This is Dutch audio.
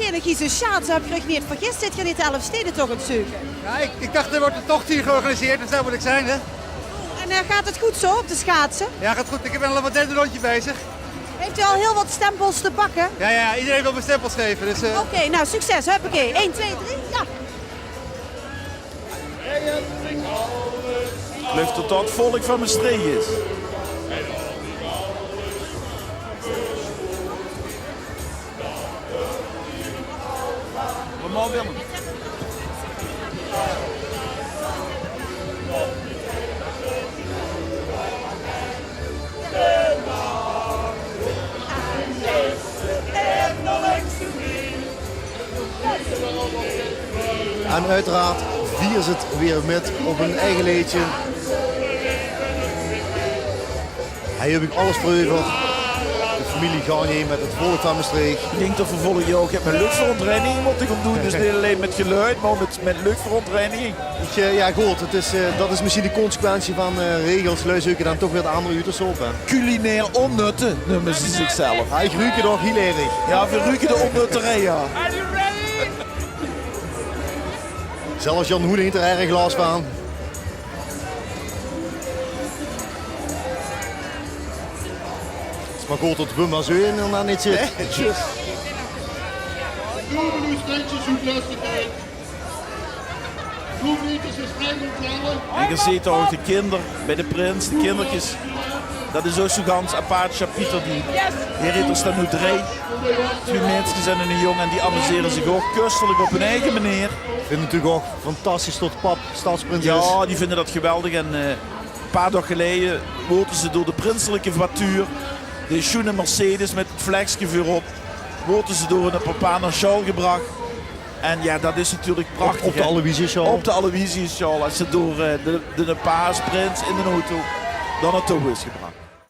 zijn nog zo schaats, heb je niet vergist, zit je niet 11 steden toch aan het zoeken? Ja, ik dacht er wordt een tocht hier georganiseerd, dus daar moet ik zijn hè. En gaat het goed zo op de schaatsen? Ja, gaat goed. Ik ben al op het derde rondje bezig. Heeft u al heel wat stempels te pakken? Ja, iedereen wil me stempels geven. Dus, Oké, nou succes, huppakee. 1, 2, 3, ja. Ik geloof dat dat het volk van Maastricht is. Wat mag Willem? En uiteraard vieren ze het weer met op hun eigen leedje. Hij heb ik alles vreugd. De familie Garnier met het volk van Maastricht. Ik denk dat we volgend jaar ook met luchtverontreiniging moeten gaan doen. Dus niet alleen met geluid, maar met luchtverontreiniging. Ja goed, dat is misschien de consequentie van regels. Luizen dan toch weer de andere uurtjes op. Hè. Culinair onnutten noemen ze zichzelf. Ja, ik ruik het nog heel erg. Ja, we ruiken de onnutterij, ja. Zelfs Jan Hoene heeft er erg last van. Het is maar goed dat de bum maar zo in en dan niet zit. En je ziet ook de kinderen bij de prins, de kindertjes. Dat is ook zo'n ganz apart chapiter. Hier er staan nu 3. 2 mensen zijn en een jongen en die amuseren zich ook kustelijk op hun eigen manier. Ik vind het natuurlijk ook fantastisch tot pap stadsprins is. Ja, die vinden dat geweldig. En een paar dagen geleden worden ze door de prinselijke voituur, de schoenen Mercedes met het vleksje voorop, worden ze door een papa naar Charles gebracht. En ja, dat is natuurlijk prachtig. Op de Aloysius-sjaal. Op de Aloysius-sjaal. Als ze door de paasprins in de auto dan naartoe is gebracht.